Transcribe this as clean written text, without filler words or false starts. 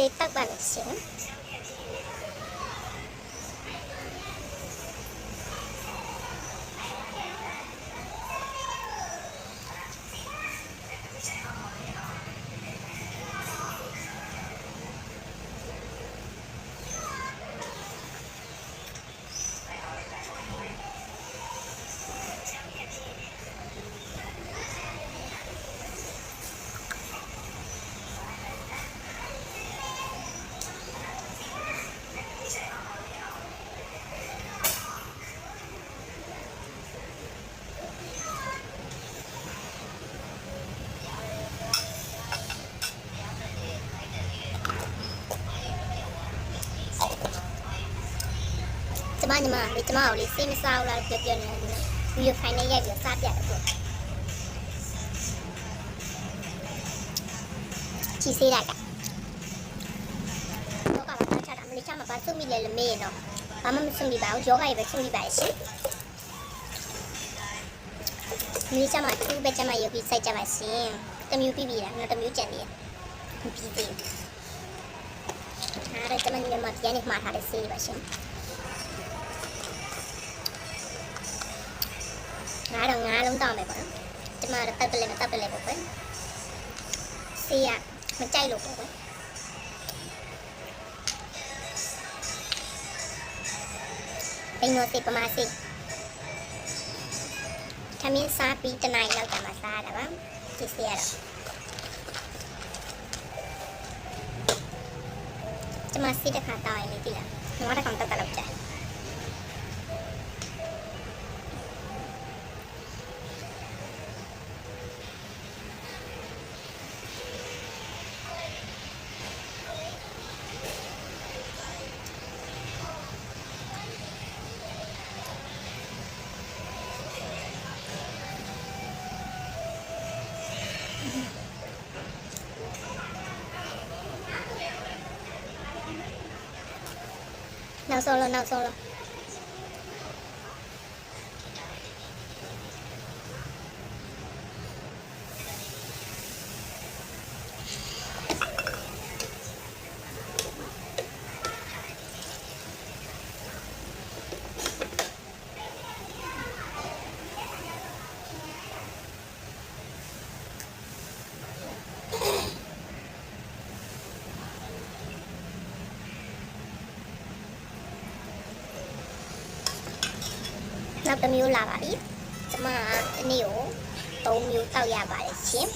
ဆေးတောက်ပါမယ်ရှင်ညီမလေးကျမကိုလေးစိတ်မစားဘူးလားပြောနေတယ်ဗီဒီယိုဖိုင်နဲ့ရိုက်ပြီးစားပြတယ်ပေါ့ချီစေးလိုက်ကတော့ကဘာချတာမလေးချမှာဘာစုမိလဲလေမေးနော်ဘာမှမစုမိပါဘူးယောဂရေပဲစုမိပါရှင်မလေးချမှာသူ့ပဲချမှာရုပ်ပြီးစိုက်ကြပါရှင်တမျိုးပြီးပြီလားနော်တမျိုးကြံနေပြီးသေးအားရကျမညီမပြန်နေမှာထားတဲ့စေးပါရှင်ငါတော့ငါလုံးတောင်းမယ်ပေါ့နော်ကျမတော့တက်ပလဲပေါ့ကွဆေးရမကြိုက်လို့ပေါ့ကွဘင်းတော့စေးပမာစေးထမင်းစားပြီးတနိုင်လောက်ကြာမှစားရတာပါဒီဆေးရတော့ကျမစေးတစ်ခါတောင်းရင်လေဒီလားငါတစ်ခါတက်လောက်ကြာနောက်ဆုံးလို့နောက်တစ်မျိုးလာပါပြီကျမတနေ့ကို3မျိုးတောက်ရပါတယ်ရှင်